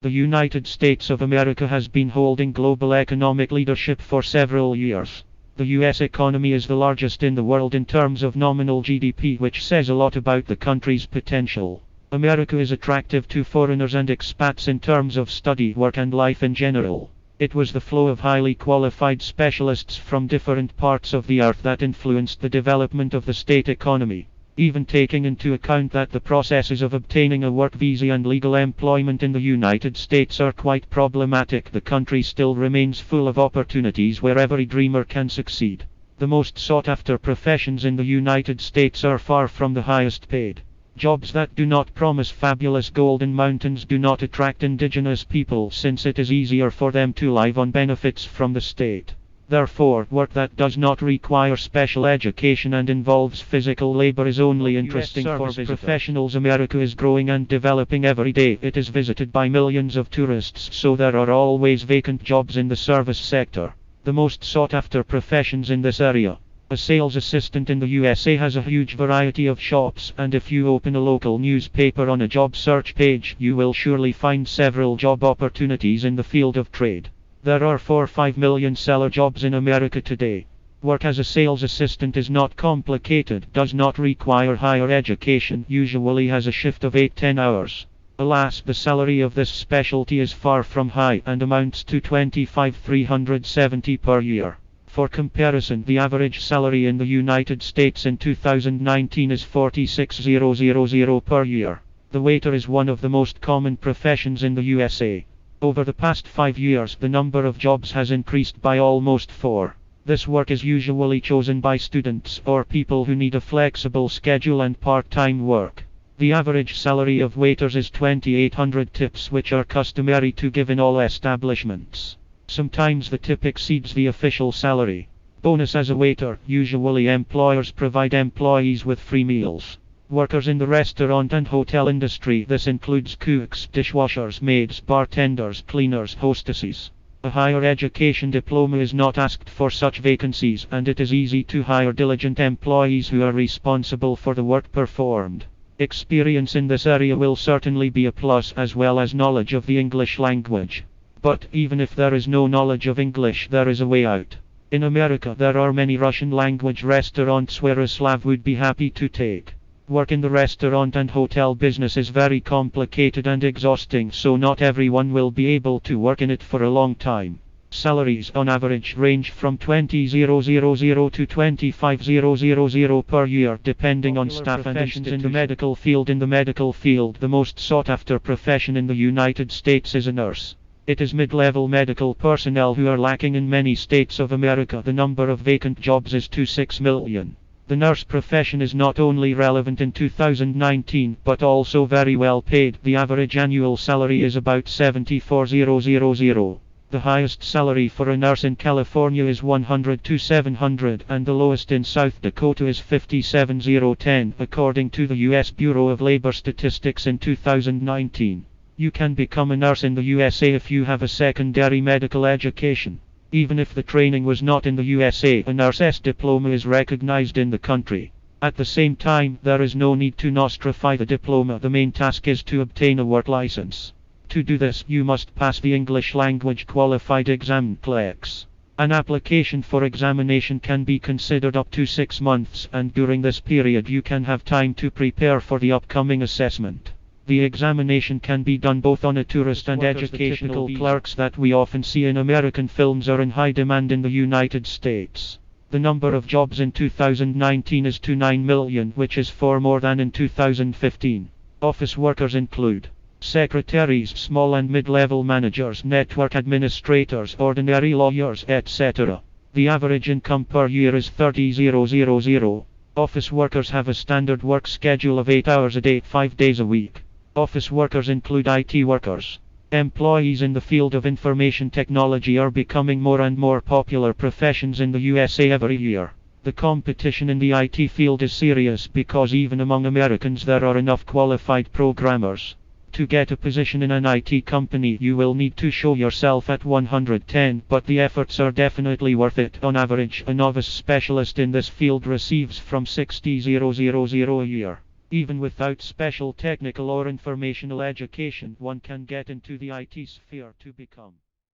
The United States of America has been holding global economic leadership for several years. The US economy is the largest in the world in terms of nominal GDP, which says a lot about the country's potential. America is attractive to foreigners and expats in terms of study, work and life in general. It was the flow of highly qualified specialists from different parts of the earth that influenced the development of the state economy. Even taking into account that the processes of obtaining a work visa and legal employment in the United States are quite problematic, the country still remains full of opportunities where every dreamer can succeed. The most sought-after professions in the United States are far from the highest paid. Jobs that do not promise fabulous golden mountains do not attract indigenous people, since it is easier for them to live on benefits from the state. Therefore, work that does not require special education and involves physical labor is only interesting for professionals. America is growing and developing every day. It is visited by millions of tourists, so there are always vacant jobs in the service sector. The most sought-after professions in this area. A sales assistant in the USA has a huge variety of shops, and if you open a local newspaper on a job search page, you will surely find several job opportunities in the field of trade. There are 4 or 5 million seller jobs in America today. Work as a sales assistant is not complicated, does not require higher education, usually has a shift of 8-10 hours. Alas, the salary of this specialty is far from high and amounts to $25,370 per year. For comparison, the average salary in the United States in 2019 is $46,000 per year. The waiter is one of the most common professions in the USA. Over the past 5 years, the number of jobs has increased by almost 4. This work is usually chosen by students or people who need a flexible schedule and part-time work. The average salary of waiters is $2,800 tips, which are customary to give in all establishments. Sometimes the tip exceeds the official salary. Bonus as a waiter, usually employers provide employees with free meals. Workers in the restaurant and hotel industry, this includes cooks, dishwashers, maids, bartenders, cleaners, hostesses. A higher education diploma is not asked for such vacancies, and it is easy to hire diligent employees who are responsible for the work performed. Experience in this area will certainly be a plus, as well as knowledge of the English language. But even if there is no knowledge of English, there is a way out. In America, there are many Russian language restaurants where a Slav would be happy to take. Work in the restaurant and hotel business is very complicated and exhausting, so not everyone will be able to work in it for a long time. Salaries on average range from $20,000 to $25,000 per year, depending on staff and professions in the medical field. In the medical field, the most sought-after profession in the United States is a nurse. It is mid-level medical personnel who are lacking in many states of America. The number of vacant jobs is to 6 million. The nurse profession is not only relevant in 2019, but also very well paid. The average annual salary is about $74,000. The highest salary for a nurse in California is $100 to $700, and the lowest in South Dakota is $57,010, according to the U.S. Bureau of Labor Statistics in 2019. You can become a nurse in the USA if you have a secondary medical education. Even if the training was not in the USA, a nurse's diploma is recognized in the country. At the same time, there is no need to nostrify the diploma. The main task is to obtain a work license. To do this, you must pass the English language qualified exam NCLEX. An application for examination can be considered up to 6 months, and during this period you can have time to prepare for the upcoming assessment. The examination can be done both on a tourist and educational clerks that we often see in American films are in high demand in the United States. The number of jobs in 2019 is to 9 million, which is 4 more than in 2015. Office workers include secretaries, small and mid-level managers, network administrators, ordinary lawyers, etc. The average income per year is $30,000. Office workers have a standard work schedule of 8 hours a day, 5 days a week. Office workers include IT workers. Employees in the field of information technology are becoming more and more popular professions in the USA every year. The competition in the IT field is serious because even among Americans there are enough qualified programmers. To get a position in an IT company, you will need to show yourself at 110, but the efforts are definitely worth it. On average, a novice specialist in this field receives from $60,000 a year. Even without special technical or informational education, one can get into the IT sphere to become